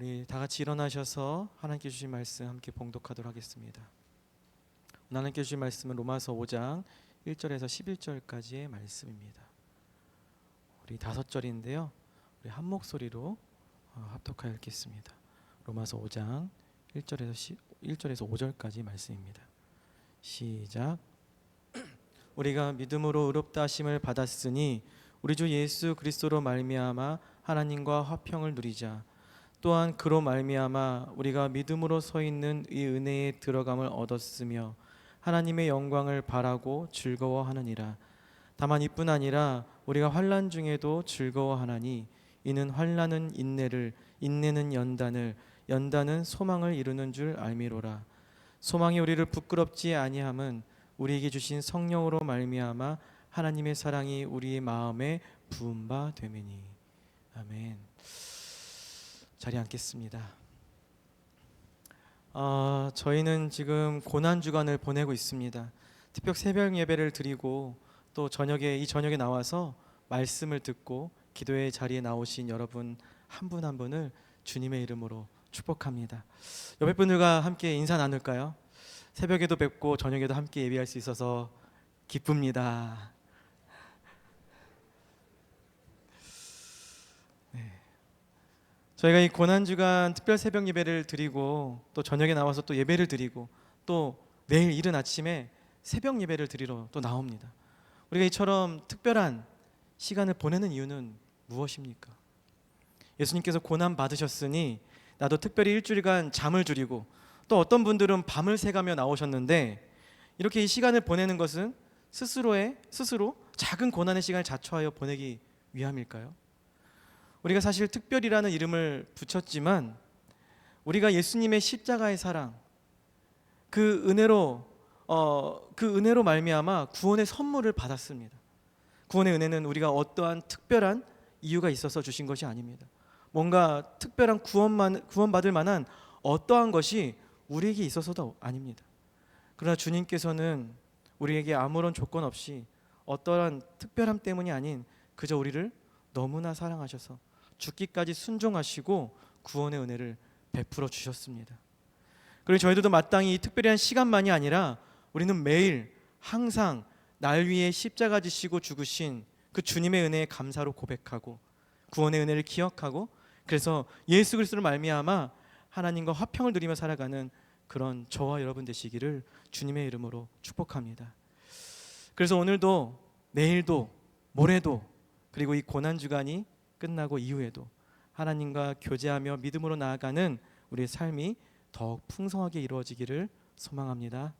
우리 다 같이 일어나셔서 하나님께 주신 말씀 함께 봉독하도록 하겠습니다. 하나님께 주신 말씀은 로마서 5장 1절에서 11절까지의 말씀입니다. 우리 5절인데요. 우리 한 목소리로 합독하여 읽겠습니다. 로마서 5장 1절에서 5절까지 말씀입니다. 시작. 우리가 믿음으로 의롭다 하심을 받았으니 우리 주 예수 그리스도로 말미암아 하나님과 화평을 누리자. 또한 그로 말미암아 우리가 믿음으로 서 있는 이 은혜에 들어감을 얻었으며 하나님의 영광을 바라고 즐거워하느니라. 다만 이뿐 아니라 우리가 환난 중에도 즐거워하나니 이는 환난은 인내를, 인내는 연단을, 연단은 소망을 이루는 줄 알미로라. 소망이 우리를 부끄럽지 아니함은 우리에게 주신 성령으로 말미암아 하나님의 사랑이 우리의 마음에 부은 바 되매니. 아멘. 자리에 앉겠습니다. 저희는 지금 고난주간을 보내고 있습니다. 특별 새벽 예배를 드리고 또 이 저녁에 나와서 말씀을 듣고 기도의 자리에 나오신 여러분 한 분 한 분을 주님의 이름으로 축복합니다. 옆에 분들과 함께 인사 나눌까요? 새벽에도 뵙고 저녁에도 함께 예배할 수 있어서 기쁩니다. 저희가 이 고난주간 특별 새벽 예배를 드리고 또 저녁에 나와서 또 예배를 드리고 또 내일 이른 아침에 새벽 예배를 드리러 또 나옵니다. 우리가 이처럼 특별한 시간을 보내는 이유는 무엇입니까? 예수님께서 고난 받으셨으니 나도 특별히 일주일간 잠을 줄이고 또 어떤 분들은 밤을 새가며 나오셨는데 이렇게 이 시간을 보내는 것은 스스로 작은 고난의 시간을 자초하여 보내기 위함일까요? 우리가 사실 특별이라는 이름을 붙였지만 우리가 예수님의 십자가의 사랑 그 은혜로 말미암아 구원의 선물을 받았습니다. 구원의 은혜는 우리가 어떠한 특별한 이유가 있어서 주신 것이 아닙니다. 뭔가 특별한 구원받을 만한 어떠한 것이 우리에게 있어서도 아닙니다. 그러나 주님께서는 우리에게 아무런 조건 없이 어떠한 특별함 때문이 아닌 그저 우리를 너무나 사랑하셔서 죽기까지 순종하시고 구원의 은혜를 베풀어 주셨습니다. 그리고 저희들도 마땅히 이 특별한 시간만이 아니라 우리는 매일 항상 날 위해 십자가 지시고 죽으신 그 주님의 은혜에 감사로 고백하고 구원의 은혜를 기억하고 그래서 예수 그리스도로 말미암아 하나님과 화평을 누리며 살아가는 그런 저와 여러분 되시기를 주님의 이름으로 축복합니다. 그래서 오늘도 내일도 모레도 그리고 이 고난주간이 끝나고 이후에도 하나님과 교제하며 믿음으로 나아가는 우리의 삶이 더욱 풍성하게 이루어지기를 소망합니다.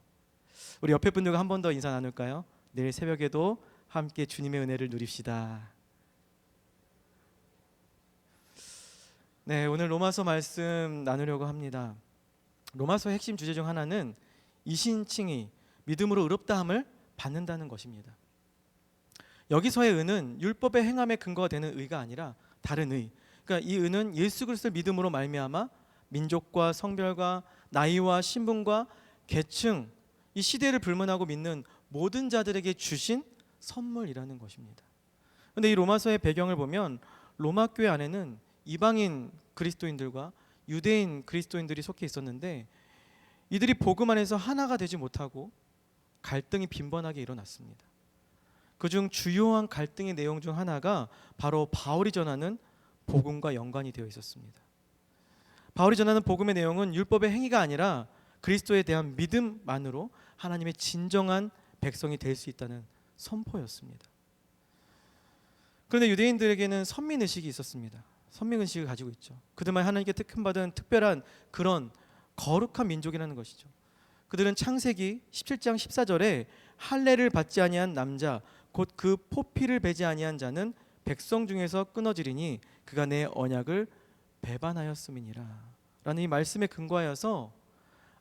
우리 옆에 분들과 한 번 더 인사 나눌까요? 내일 새벽에도 함께 주님의 은혜를 누립시다. 네, 오늘 로마서 말씀 나누려고 합니다. 로마서의 핵심 주제 중 하나는 이신칭의 믿음으로 의롭다함을 받는다는 것입니다. 여기서의 의는 율법의 행함에 근거가 되는 의가 아니라 다른 의. 그러니까 이 의는 예수 그리스도를 믿음으로 말미암아 민족과 성별과 나이와 신분과 계층, 이 시대를 불문하고 믿는 모든 자들에게 주신 선물이라는 것입니다. 그런데 이 로마서의 배경을 보면 로마 교회 안에는 이방인 그리스도인들과 유대인 그리스도인들이 속해 있었는데 이들이 복음 안에서 하나가 되지 못하고 갈등이 빈번하게 일어났습니다. 그중 주요한 갈등의 내용 중 하나가 바로 바울이 전하는 복음과 연관이 되어 있었습니다. 바울이 전하는 복음의 내용은 율법의 행위가 아니라 그리스도에 대한 믿음만으로 하나님의 진정한 백성이 될 수 있다는 선포였습니다. 그런데 유대인들에게는 선민의식이 있었습니다. 선민의식을 가지고 있죠. 그들만 하나님께 특흠받은 특별한 그런 거룩한 민족이라는 것이죠. 그들은 창세기 17장 14절에 할례를 받지 아니한 남자 곧 그 포피를 베지 아니한 자는 백성 중에서 끊어지리니 그가 내 언약을 배반하였음이니라 라는 이 말씀에 근거하여서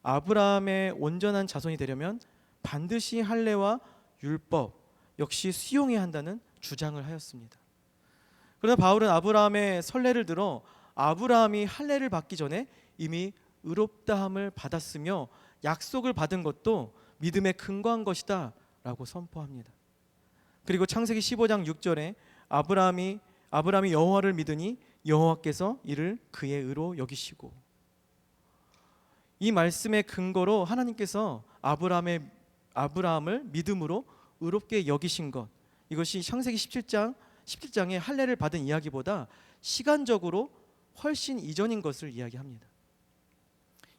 아브라함의 온전한 자손이 되려면 반드시 할례와 율법 역시 수용해야 한다는 주장을 하였습니다. 그러나 바울은 아브라함의 선례를 들어 아브라함이 할례를 받기 전에 이미 의롭다함을 받았으며 약속을 받은 것도 믿음에 근거한 것이다 라고 선포합니다. 그리고 창세기 15장 6절에 아브라함이 여호와를 믿으니 여호와께서 이를 그의 의로 여기시고. 이 말씀의 근거로 하나님께서 아브라함을 믿음으로 의롭게 여기신 것, 이것이 창세기 17장의 할례를 받은 이야기보다 시간적으로 훨씬 이전인 것을 이야기합니다.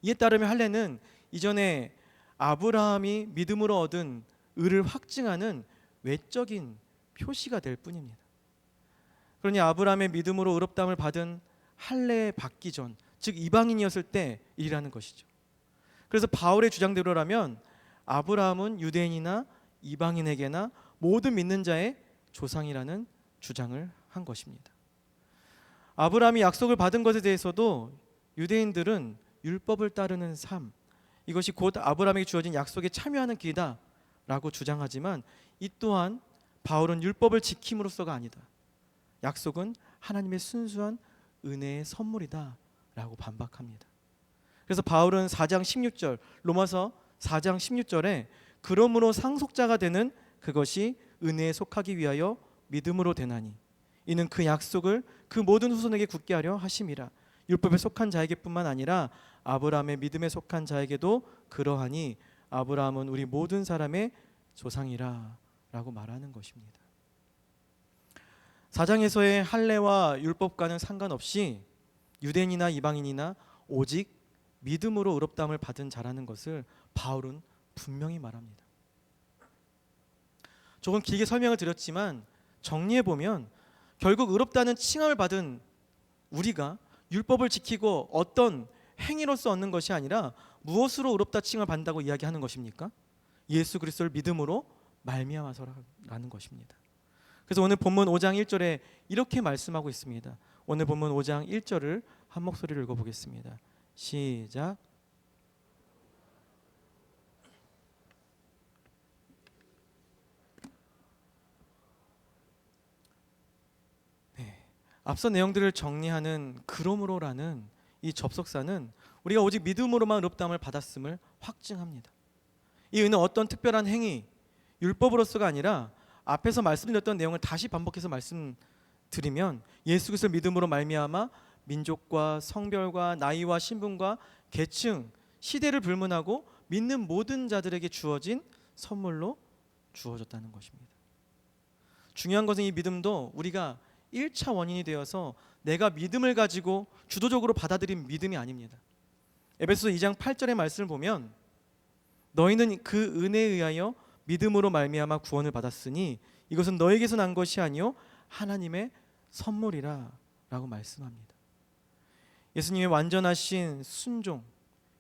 이에 따르면 할례는 이전에 아브라함이 믿음으로 얻은 의를 확증하는 외적인 표시가 될 뿐입니다. 그러니 아브라함의 믿음으로 의롭다함을 받은 할례 받기 전, 즉 이방인이었을 때 일이라는 것이죠. 그래서 바울의 주장대로라면 아브라함은 유대인이나 이방인에게나 모든 믿는 자의 조상이라는 주장을 한 것입니다. 아브라함이 약속을 받은 것에 대해서도 유대인들은 율법을 따르는 삶, 이것이 곧 아브라함에게 주어진 약속에 참여하는 길이다 라고 주장하지만, 이 또한 바울은 율법을 지킴으로써가 아니다, 약속은 하나님의 순수한 은혜의 선물이다 라고 반박합니다. 그래서 바울은 4장 16절, 로마서 4장 16절에 그러므로 상속자가 되는 그것이 은혜에 속하기 위하여 믿음으로 되나니 이는 그 약속을 그 모든 후손에게 굳게 하려 하심이라. 율법에 속한 자에게뿐만 아니라 아브라함의 믿음에 속한 자에게도 그러하니 아브라함은 우리 모든 사람의 조상이라 라고 말하는 것입니다. 4장에서의 할례와 율법과는 상관없이 유대인이나 이방인이나 오직 믿음으로 의롭다함을 받은 자라는 것을 바울은 분명히 말합니다. 조금 길게 설명을 드렸지만 정리해보면 결국 의롭다는 칭함을 받은 우리가 율법을 지키고 어떤 행위로서 얻는 것이 아니라 무엇으로 의롭다 칭함을 받는다고 이야기하는 것입니까? 예수 그리스도를 믿음으로 말미암아서라는 것입니다. 그래서 오늘 본문 5장 1절에 이렇게 말씀하고 있습니다. 오늘 본문 5장 1절을 한 목소리로 읽어보겠습니다. 시작. 앞서 내용들을 정리하는 그러므로라는 이 접속사는 우리가 오직 믿음으로만 의롭다함을 받았음을 확증합니다. 이 의는 어떤 특별한 행위, 율법으로서가 아니라 앞에서 말씀드렸던 내용을 다시 반복해서 말씀드리면 예수 그리스도를 믿음으로 말미암아 민족과 성별과 나이와 신분과 계층, 시대를 불문하고 믿는 모든 자들에게 주어진 선물로 주어졌다는 것입니다. 중요한 것은 이 믿음도 우리가 1차 원인이 되어서 내가 믿음을 가지고 주도적으로 받아들인 믿음이 아닙니다. 에베소서 2장 8절의 말씀을 보면 너희는 그 은혜에 의하여 믿음으로 말미암아 구원을 받았으니 이것은 너에게서 난 것이 아니요 하나님의 선물이라 라고 말씀합니다. 예수님의 완전하신 순종,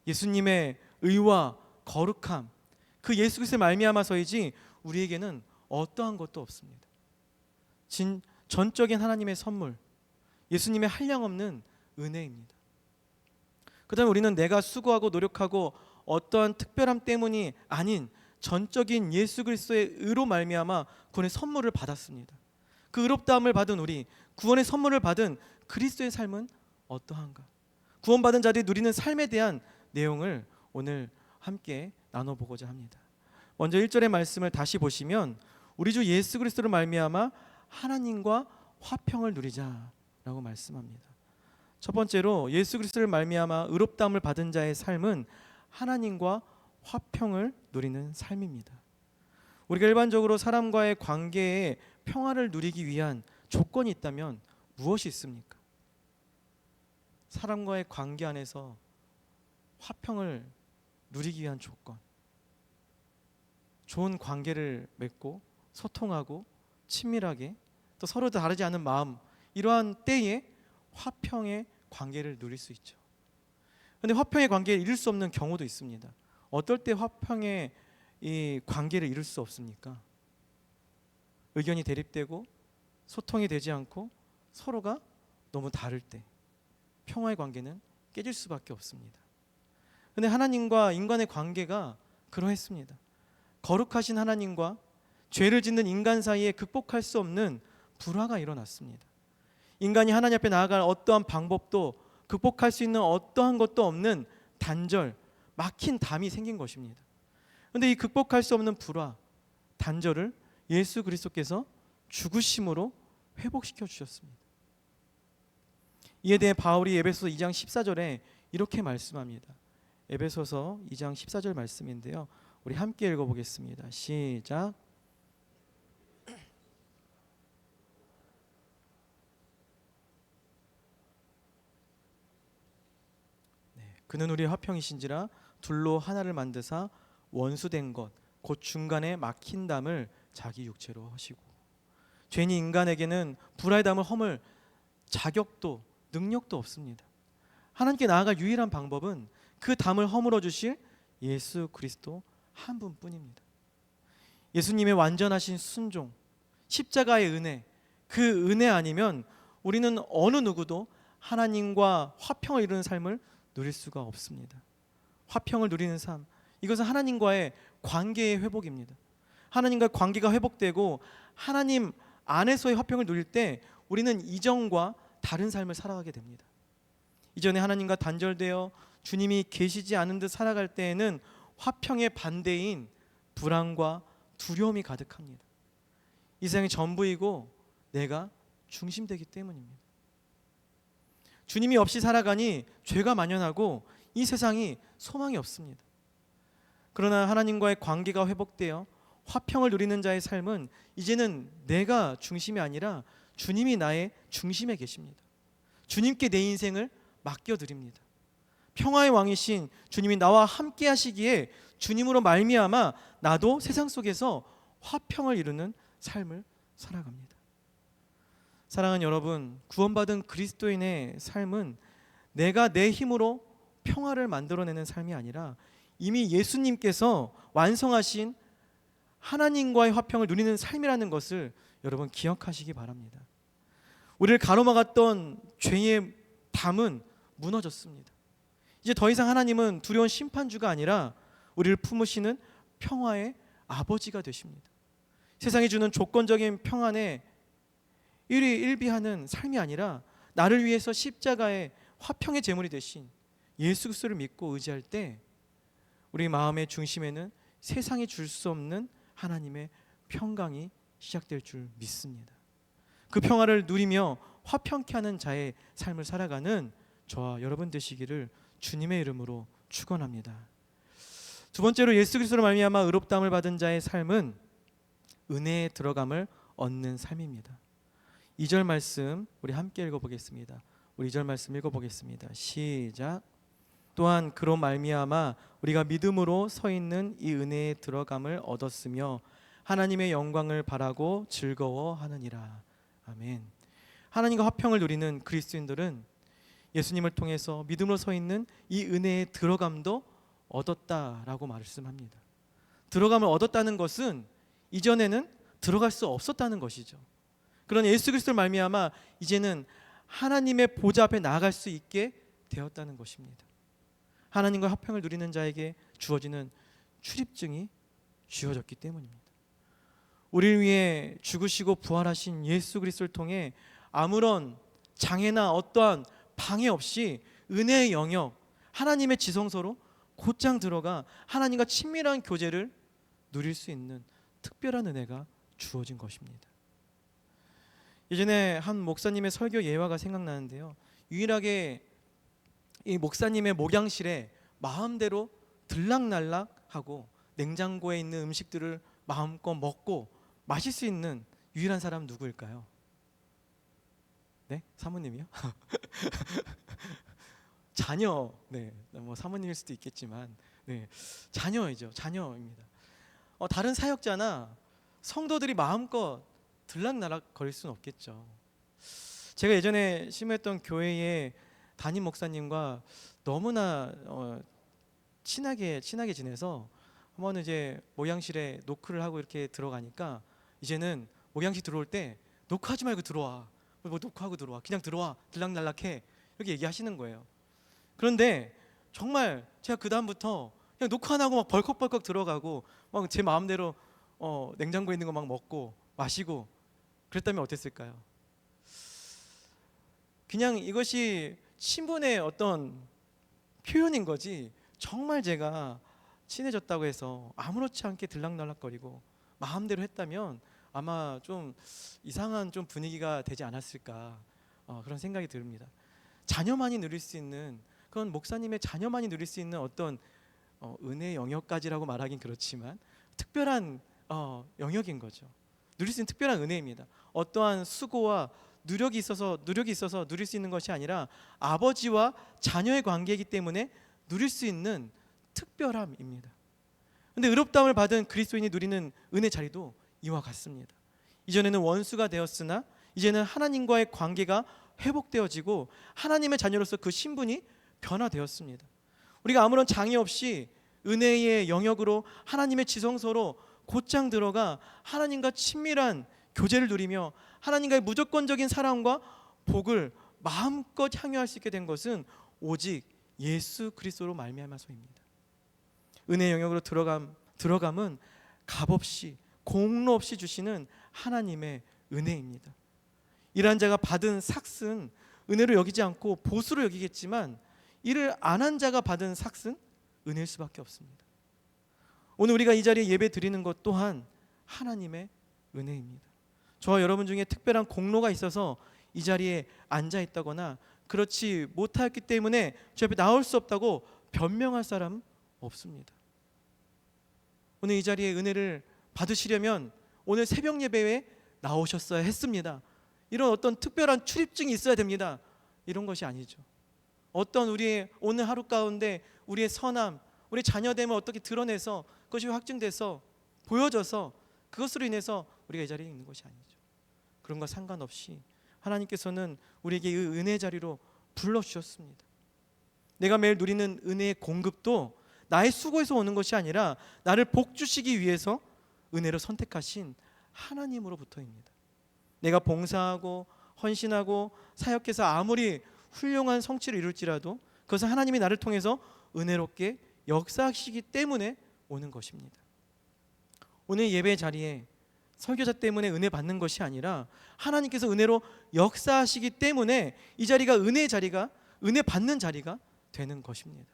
예수님의 의와 거룩함, 그 예수 그리스도의 말미암아서이지 우리에게는 어떠한 것도 없습니다. 전적인 하나님의 선물, 예수님의 한량없는 은혜입니다. 그 다음에 우리는 내가 수고하고 노력하고 어떠한 특별함 때문이 아닌 전적인 예수 그리스도의 의로 말미암아 구원의 선물을 받았습니다. 그 의롭다함을 받은 우리, 구원의 선물을 받은 그리스도의 삶은 어떠한가? 구원받은 자들이 누리는 삶에 대한 내용을 오늘 함께 나눠보고자 합니다. 먼저 1절의 말씀을 다시 보시면 우리 주 예수 그리스도를 말미암아 하나님과 화평을 누리자라고 말씀합니다. 첫 번째로 예수 그리스도를 말미암아 의롭다함을 받은 자의 삶은 하나님과 화평을 누리는 삶입니다. 우리가 일반적으로 사람과의 관계에 평화를 누리기 위한 조건이 있다면 무엇이 있습니까? 사람과의 관계 안에서 화평을 누리기 위한 조건, 좋은 관계를 맺고 소통하고 친밀하게 또 서로 다르지 않은 마음, 이러한 때에 화평의 관계를 누릴 수 있죠. 그런데 화평의 관계를 이룰 수 없는 경우도 있습니다. 어떨 때 화평의 이 관계를 이룰 수 없습니까? 의견이 대립되고 소통이 되지 않고 서로가 너무 다를 때 평화의 관계는 깨질 수밖에 없습니다. 그런데 하나님과 인간의 관계가 그러했습니다. 거룩하신 하나님과 죄를 짓는 인간 사이에 극복할 수 없는 불화가 일어났습니다. 인간이 하나님 앞에 나아갈 어떠한 방법도 극복할 수 있는 어떠한 것도 없는 단절, 막힌 담이 생긴 것입니다. 그런데 이 극복할 수 없는 불화, 단절을 예수 그리스도께서 죽으심으로 회복시켜 주셨습니다. 이에 대해 바울이 에베소서 2장 14절에 이렇게 말씀합니다. 에베소서 2장 14절 말씀인데요. 우리 함께 읽어보겠습니다. 시작. 그는 우리의 화평이신지라 둘로 하나를 만드사 원수된 것 곧 중간에 막힌 담을 자기 육체로 하시고. 죄인이 인간에게는 불화의 담을 허물 자격도 능력도 없습니다. 하나님께 나아갈 유일한 방법은 그 담을 허물어 주실 예수 그리스도 한 분뿐입니다. 예수님의 완전하신 순종, 십자가의 은혜, 그 은혜 아니면 우리는 어느 누구도 하나님과 화평을 이루는 삶을 누릴 수가 없습니다. 화평을 누리는 삶, 이것은 하나님과의 관계의 회복입니다. 하나님과 관계가 회복되고 하나님 안에서의 화평을 누릴 때 우리는 이전과 다른 삶을 살아가게 됩니다. 이전에 하나님과 단절되어 주님이 계시지 않은 듯 살아갈 때에는 화평의 반대인 불안과 두려움이 가득합니다. 이 세상이 전부이고 내가 중심되기 때문입니다. 주님이 없이 살아가니 죄가 만연하고 이 세상이 소망이 없습니다. 그러나 하나님과의 관계가 회복되어 화평을 누리는 자의 삶은 이제는 내가 중심이 아니라 주님이 나의 중심에 계십니다. 주님께 내 인생을 맡겨드립니다. 평화의 왕이신 주님이 나와 함께 하시기에 주님으로 말미암아 나도 세상 속에서 화평을 이루는 삶을 살아갑니다. 사랑하는 여러분, 구원받은 그리스도인의 삶은 내가 내 힘으로 평화를 만들어내는 삶이 아니라 이미 예수님께서 완성하신 하나님과의 화평을 누리는 삶이라는 것을 여러분 기억하시기 바랍니다. 우리를 가로막았던 죄의 담은 무너졌습니다. 이제 더 이상 하나님은 두려운 심판주가 아니라 우리를 품으시는 평화의 아버지가 되십니다. 세상이 주는 조건적인 평안에 일희일비하는 삶이 아니라 나를 위해서 십자가의 화평의 제물이 되신 예수 그리스도를 믿고 의지할 때 우리 마음의 중심에는 세상이 줄 수 없는 하나님의 평강이 시작될 줄 믿습니다. 그 평화를 누리며 화평케 하는 자의 삶을 살아가는 저와 여러분 되시기를 주님의 이름으로 축원합니다. 두 번째로 예수 그리스도로 말미암아 의롭다함을 받은 자의 삶은 은혜에 들어감을 얻는 삶입니다. 2절 말씀 우리 함께 읽어보겠습니다. 우리 2절 말씀 읽어보겠습니다. 시작. 또한 그로 말미암아 우리가 믿음으로 서 있는 이 은혜에 들어감을 얻었으며 하나님의 영광을 바라고 즐거워하느니라. 아멘. 하나님과 화평을 누리는 그리스도인들은 예수님을 통해서 믿음으로 서 있는 이 은혜에 들어감도 얻었다라고 말씀합니다. 들어감을 얻었다는 것은 이전에는 들어갈 수 없었다는 것이죠. 그런 예수 그리스도를 말미암아 이제는 하나님의 보좌 앞에 나아갈 수 있게 되었다는 것입니다. 하나님과 화평을 누리는 자에게 주어지는 출입증이 주어졌기 때문입니다. 우리를 위해 죽으시고 부활하신 예수 그리스도를 통해 아무런 장애나 어떠한 방해 없이 은혜의 영역, 하나님의 지성소로 곧장 들어가 하나님과 친밀한 교제를 누릴 수 있는 특별한 은혜가 주어진 것입니다. 예전에 한 목사님의 설교 예화가 생각나는데요. 유일하게 이 목사님의 목양실에 마음대로 들락날락하고 냉장고에 있는 음식들을 마음껏 먹고 마실 수 있는 유일한 사람 누구일까요? 네? 사모님이요? 자녀, 네, 뭐 사모님일 수도 있겠지만, 네, 자녀이죠, 자녀입니다. 다른 사역자나 성도들이 마음껏 들락날락 거릴 수는 없겠죠. 제가 예전에 심했던 교회의 담임 목사님과 너무나 친하게 지내서 한번 이제 목양실에 노크를 하고 이렇게 들어가니까 이제는 목양실 들어올 때 노크하지 말고 들어와. 뭐 노크하고 들어와. 그냥 들어와. 들락날락해. 이렇게 얘기하시는 거예요. 그런데 정말 제가 그 다음부터 그냥 노크 안 하고 막 벌컥벌컥 들어가고 막 제 마음대로 냉장고에 있는 거 막 먹고 마시고 그랬다면 어땠을까요? 그냥 이것이 친분의 어떤 표현인 거지 정말 제가 친해졌다고 해서 아무렇지 않게 들락날락거리고 마음대로 했다면 아마 좀 이상한 좀 분위기가 되지 않았을까 그런 생각이 듭니다. 자녀만이 누릴 수 있는, 그건 목사님의 자녀만이 누릴 수 있는 어떤 은혜의 영역까지라고 말하긴 그렇지만 특별한 영역인 거죠. 누릴 수 있는 특별한 은혜입니다. 어떠한 수고와 누력이 있어서 누릴 수 있는 것이 아니라 아버지와 자녀의 관계이기 때문에 누릴 수 있는 특별함입니다. 그런데 의롭다함을 받은 그리스도인이 누리는 은혜 자리도 이와 같습니다. 이전에는 원수가 되었으나 이제는 하나님과의 관계가 회복되어지고 하나님의 자녀로서 그 신분이 변화되었습니다. 우리가 아무런 장애 없이 은혜의 영역으로 하나님의 지성소로 곧장 들어가 하나님과 친밀한 교제를 누리며 하나님과의 무조건적인 사랑과 복을 마음껏 향유할 수 있게 된 것은 오직 예수 그리스도로 말미암아서입니다. 은혜의 영역으로 들어감은 값없이 공로 없이 주시는 하나님의 은혜입니다. 일한 자가 받은 삭은 은혜로 여기지 않고 보수로 여기겠지만 이를 안 한 자가 받은 삭은 은혜일 수밖에 없습니다. 오늘 우리가 이 자리에 예배 드리는 것 또한 하나님의 은혜입니다. 저와 여러분 중에 특별한 공로가 있어서 이 자리에 앉아 있다거나 그렇지 못하였기 때문에 저 옆에 나올 수 없다고 변명할 사람은 없습니다. 오늘 이 자리에 은혜를 받으시려면 오늘 새벽 예배에 나오셨어야 했습니다. 이런 어떤 특별한 출입증이 있어야 됩니다. 이런 것이 아니죠. 어떤 우리의 오늘 하루 가운데 우리의 선함, 우리 자녀됨을 어떻게 드러내서 그것이 확증돼서 보여져서 그것으로 인해서 우리가 이 자리에 있는 것이 아니죠. 그런 것 상관없이 하나님께서는 우리에게 이 은혜 자리로 불러주셨습니다. 내가 매일 누리는 은혜의 공급도 나의 수고에서 오는 것이 아니라 나를 복주시기 위해서 은혜로 선택하신 하나님으로부터입니다. 내가 봉사하고 헌신하고 사역해서 아무리 훌륭한 성취를 이룰지라도 그것은 하나님이 나를 통해서 은혜롭게 역사하시기 때문에 오는 것입니다. 오늘 예배 자리에 설교자 때문에 은혜 받는 것이 아니라 하나님께서 은혜로 역사하시기 때문에 이 자리가 은혜의 자리가, 은혜 받는 자리가 되는 것입니다.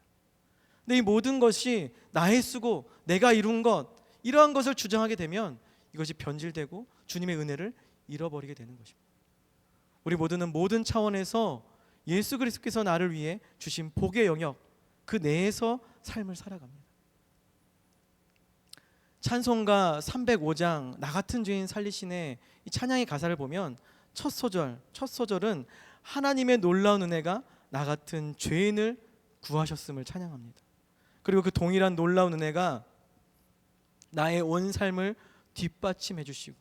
근데 이 모든 것이 나의 수고, 내가 이룬 것, 이러한 것을 주장하게 되면 이것이 변질되고 주님의 은혜를 잃어버리게 되는 것입니다. 우리 모두는 모든 차원에서 예수 그리스도께서 나를 위해 주신 복의 영역, 그 내에서 삶을 살아갑니다. 찬송가 305장 나 같은 죄인 살리시네, 이 찬양의 가사를 보면 첫 소절은 하나님의 놀라운 은혜가 나 같은 죄인을 구하셨음을 찬양합니다. 그리고 그 동일한 놀라운 은혜가 나의 온 삶을 뒷받침해 주시고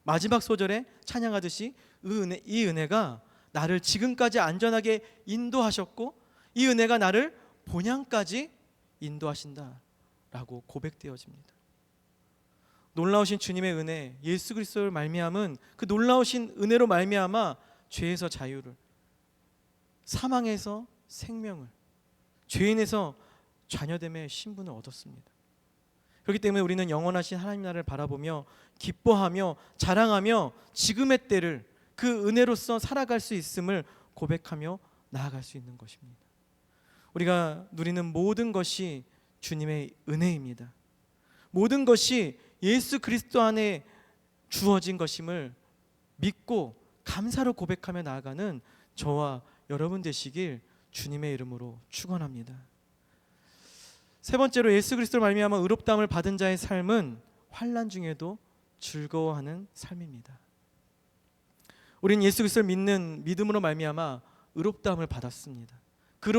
마지막 소절에 찬양하듯이 이 은혜가 나를 지금까지 안전하게 인도하셨고 이 은혜가 나를 본향까지 인도하신다라고 고백되어집니다. 놀라우신 주님의 은혜, 예수 그리스도를 말미암은 그 놀라우신 은혜로 말미암아 죄에서 자유를, 사망에서 생명을, 죄인에서 자녀됨의 신분을 얻었습니다. 그렇기 때문에 우리는 영원하신 하나님 나라를 바라보며 기뻐하며 자랑하며 지금의 때를 그 은혜로서 살아갈 수 있음을 고백하며 나아갈 수 있는 것입니다. 우리가 누리는 모든 것이 주님의 은혜입니다. 모든 것이 예수 그리스도 안에 주어진 것임을 믿고 감사로 고백하며 나아가는 저와 여러분 되시길 주님의 이름으로 축원합니다. 세 번째로 예수 그리스도를 말미암아 의롭다함을 받은 자의 삶은 환난 중에도 즐거워하는 삶입니다. 우리는 예수 그리스도를 믿는 믿음으로 말미암아 의롭다함을 받았습니다. 그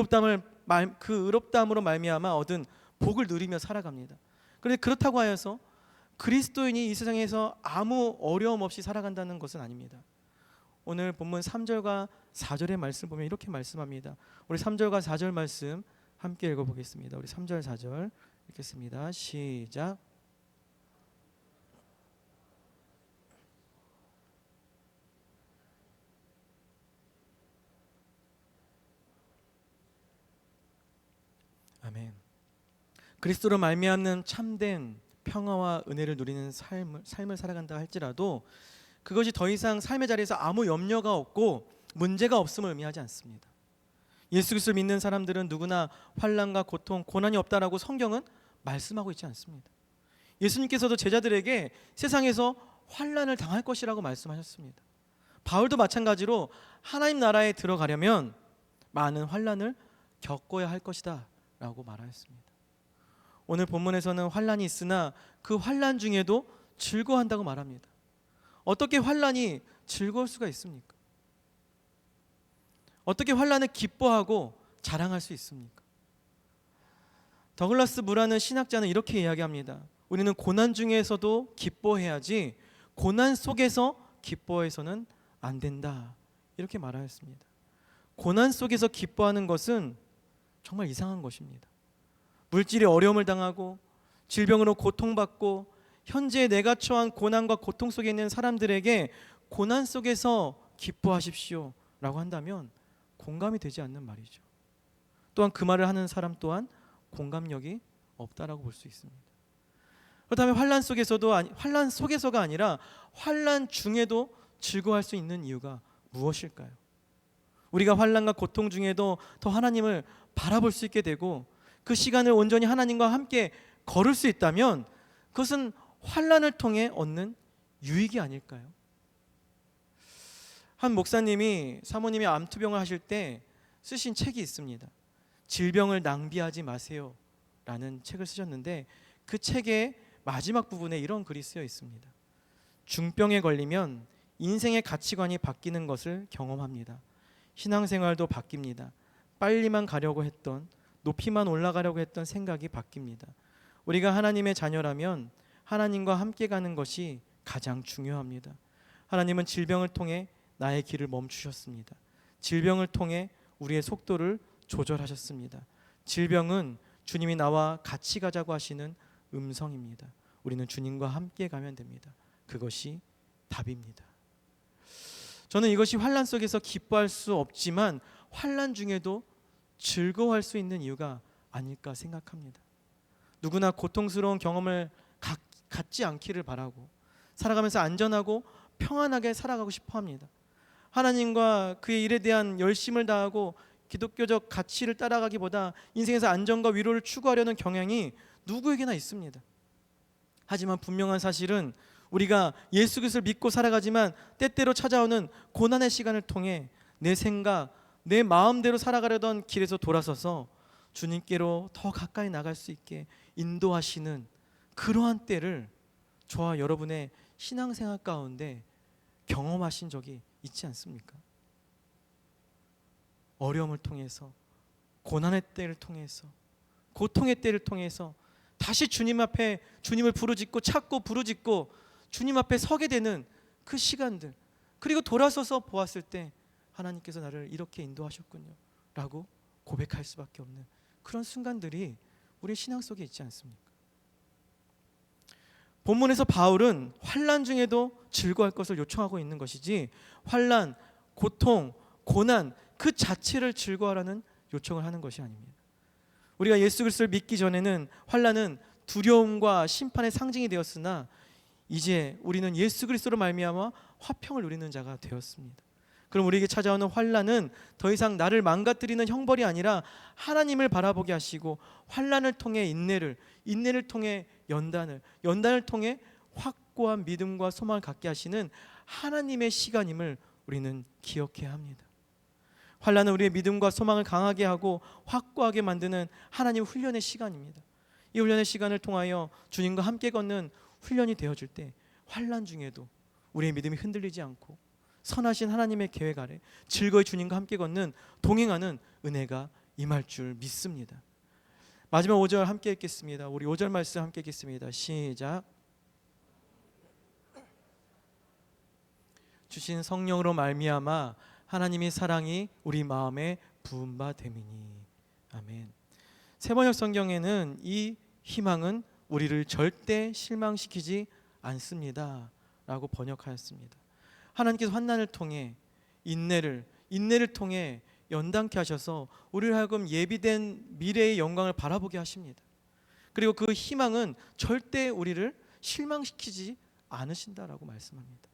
의롭다함으로 말미암아 얻은 복을 누리며 살아갑니다. 그런데 그렇다고 하여서 그리스도인이 이 세상에서 아무 어려움 없이 살아간다는 것은 아닙니다. 오늘 본문 3절과 4절의 말씀 보면 이렇게 말씀합니다. 우리 3절과 4절 말씀 함께 읽어보겠습니다. 우리 3절 4절 읽겠습니다. 시작. 아멘. 그리스도로 말미암는 참된 평화와 은혜를 누리는 삶을 살아간다 할지라도 그것이 더 이상 삶의 자리에서 아무 염려가 없고 문제가 없음을 의미하지 않습니다. 예수 그리스도를 믿는 사람들은 누구나 환난과 고통, 고난이 없다라고 성경은 말씀하고 있지 않습니다. 예수님께서도 제자들에게 세상에서 환난을 당할 것이라고 말씀하셨습니다. 바울도 마찬가지로 하나님 나라에 들어가려면 많은 환난을 겪어야 할 것이다 라고 말하였습니다. 오늘 본문에서는 환난이 있으나 그 환난 중에도 즐거워한다고 말합니다. 어떻게 환난이 즐거울 수가 있습니까? 어떻게 환난을 기뻐하고 자랑할 수 있습니까? 더글라스 무라는 신학자는 이렇게 이야기합니다. 우리는 고난 중에서도 기뻐해야지 고난 속에서 기뻐해서는 안 된다, 이렇게 말하였습니다. 고난 속에서 기뻐하는 것은 정말 이상한 것입니다. 물질의 어려움을 당하고 질병으로 고통받고 현재 내가 처한 고난과 고통 속에 있는 사람들에게 고난 속에서 기뻐하십시오 라고 한다면 공감이 되지 않는 말이죠. 또한 그 말을 하는 사람 또한 공감력이 없다라고 볼 수 있습니다. 그렇다면 환난 속에서가 아니라 환난 중에도 즐거워할 수 있는 이유가 무엇일까요? 우리가 환난과 고통 중에도 더 하나님을 바라볼 수 있게 되고 그 시간을 온전히 하나님과 함께 걸을 수 있다면 그것은 환난을 통해 얻는 유익이 아닐까요? 한 목사님이 사모님이 암투병을 하실 때 쓰신 책이 있습니다. 질병을 낭비하지 마세요 라는 책을 쓰셨는데 그 책의 마지막 부분에 이런 글이 쓰여 있습니다. 중병에 걸리면 인생의 가치관이 바뀌는 것을 경험합니다. 신앙생활도 바뀝니다. 빨리만 가려고 했던, 높이만 올라가려고 했던 생각이 바뀝니다. 우리가 하나님의 자녀라면 하나님과 함께 가는 것이 가장 중요합니다. 하나님은 질병을 통해 나의 길을 멈추셨습니다. 질병을 통해 우리의 속도를 조절하셨습니다. 질병은 주님이 나와 같이 가자고 하시는 음성입니다. 우리는 주님과 함께 가면 됩니다. 그것이 답입니다. 저는 이것이 환난 속에서 기뻐할 수 없지만 환난 중에도 즐거워할 수 있는 이유가 아닐까 생각합니다. 누구나 고통스러운 경험을 갖지 않기를 바라고 살아가면서 안전하고 평안하게 살아가고 싶어 합니다. 하나님과 그의 일에 대한 열심을 다하고 기독교적 가치를 따라가기보다 인생에서 안정과 위로를 추구하려는 경향이 누구에게나 있습니다. 하지만 분명한 사실은 우리가 예수 그리스도를 믿고 살아가지만 때때로 찾아오는 고난의 시간을 통해 내 생각, 내 마음대로 살아가려던 길에서 돌아서서 주님께로 더 가까이 나갈 수 있게 인도하시는 그러한 때를 저와 여러분의 신앙생활 가운데 경험하신 적이 있지 않습니까? 어려움을 통해서, 고난의 때를 통해서, 고통의 때를 통해서 다시 주님 앞에 주님을 부르짖고 찾고 부르짖고 주님 앞에 서게 되는 그 시간들, 그리고 돌아서서 보았을 때 하나님께서 나를 이렇게 인도하셨군요 라고 고백할 수밖에 없는 그런 순간들이 우리 신앙 속에 있지 않습니까? 본문에서 바울은 환난 중에도 즐거워할 것을 요청하고 있는 것이지 환난, 고통, 고난 그 자체를 즐거워하라는 요청을 하는 것이 아닙니다. 우리가 예수 그리스도를 믿기 전에는 환난은 두려움과 심판의 상징이 되었으나 이제 우리는 예수 그리스도로 말미암아 화평을 누리는 자가 되었습니다. 그럼 우리에게 찾아오는 환난은 더 이상 나를 망가뜨리는 형벌이 아니라 하나님을 바라보게 하시고 환난을 통해 인내를 통해 연단을 통해 확고한 믿음과 소망을 갖게 하시는 하나님의 시간임을 우리는 기억해야 합니다. 환난은 우리의 믿음과 소망을 강하게 하고 확고하게 만드는 하나님의 훈련의 시간입니다. 이 훈련의 시간을 통하여 주님과 함께 걷는 훈련이 되어질 때 환난 중에도 우리의 믿음이 흔들리지 않고 선하신 하나님의 계획 아래 즐거이 주님과 함께 걷는 동행하는 은혜가 임할 줄 믿습니다. 마지막 5절 함께 읽겠습니다. 우리 5절 말씀 함께 읽겠습니다. 시작. 주신 성령으로 말미암아 하나님의 사랑이 우리 마음에 부은 바 됨이니. 아멘. 세번역 성경에는 이 희망은 우리를 절대 실망시키지 않습니다 라고 번역하였습니다. 하나님께서 환난을 통해 인내를 통해 연단케 하셔서 우리를 하여금 예비된 미래의 영광을 바라보게 하십니다. 그리고 그 희망은 절대 우리를 실망시키지 않으신다라고 말씀합니다.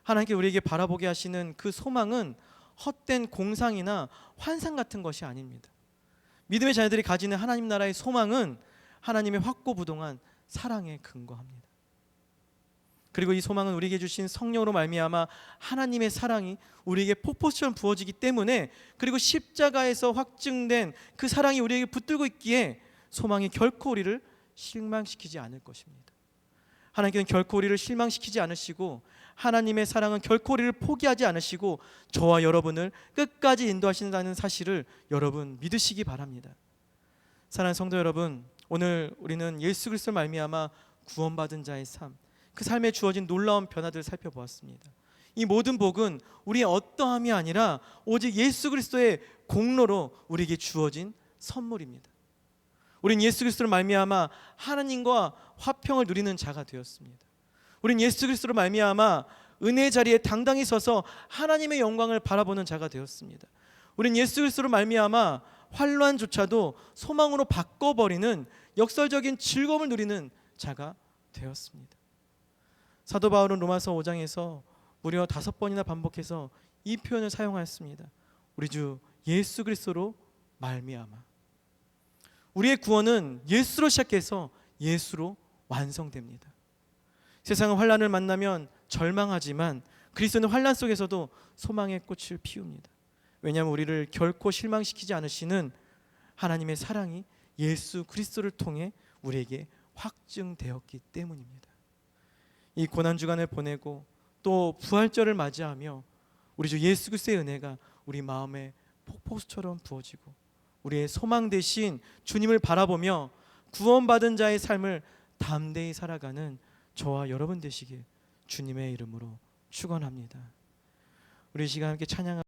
하나님께 우리에게 바라보게 하시는 그 소망은 헛된 공상이나 환상 같은 것이 아닙니다. 믿음의 자녀들이 가지는 하나님 나라의 소망은 하나님의 확고부동한 사랑에 근거합니다. 그리고 이 소망은 우리에게 주신 성령으로 말미암아 하나님의 사랑이 우리에게 폭포처럼 부어지기 때문에, 그리고 십자가에서 확증된 그 사랑이 우리에게 붙들고 있기에 소망이 결코 우리를 실망시키지 않을 것입니다. 하나님께서는 결코 우리를 실망시키지 않으시고 하나님의 사랑은 결코 우리를 포기하지 않으시고 저와 여러분을 끝까지 인도하신다는 사실을 여러분 믿으시기 바랍니다. 사랑하는 성도 여러분, 오늘 우리는 예수 그리스도를 말미암아 구원받은 자의 삶, 그 삶에 주어진 놀라운 변화들을 살펴보았습니다. 이 모든 복은 우리의 어떠함이 아니라 오직 예수 그리스도의 공로로 우리에게 주어진 선물입니다. 우린 예수 그리스도를 말미암아 하나님과 화평을 누리는 자가 되었습니다. 우린 예수 그리스도를 말미암아 은혜의 자리에 당당히 서서 하나님의 영광을 바라보는 자가 되었습니다. 우린 예수 그리스도를 말미암아 환난조차도 소망으로 바꿔버리는 역설적인 즐거움을 누리는 자가 되었습니다. 사도 바울은 로마서 5장에서 무려 5번이나 반복해서 이 표현을 사용하였습니다. 우리 주 예수 그리스도로 말미암아. 우리의 구원은 예수로 시작해서 예수로 완성됩니다. 세상은 환난을 만나면 절망하지만 그리스도는 환난 속에서도 소망의 꽃을 피웁니다. 왜냐하면 우리를 결코 실망시키지 않으시는 하나님의 사랑이 예수 그리스도를 통해 우리에게 확증되었기 때문입니다. 이 고난주간을 보내고 또 부활절을 맞이하며 우리 주 예수 그리스도의 은혜가 우리 마음에 폭포수처럼 부어지고 우리의 소망 되신 주님을 바라보며 구원받은 자의 삶을 담대히 살아가는 저와 여러분 되시길 주님의 이름으로 축원합니다. 우리 시간 함께 찬양하고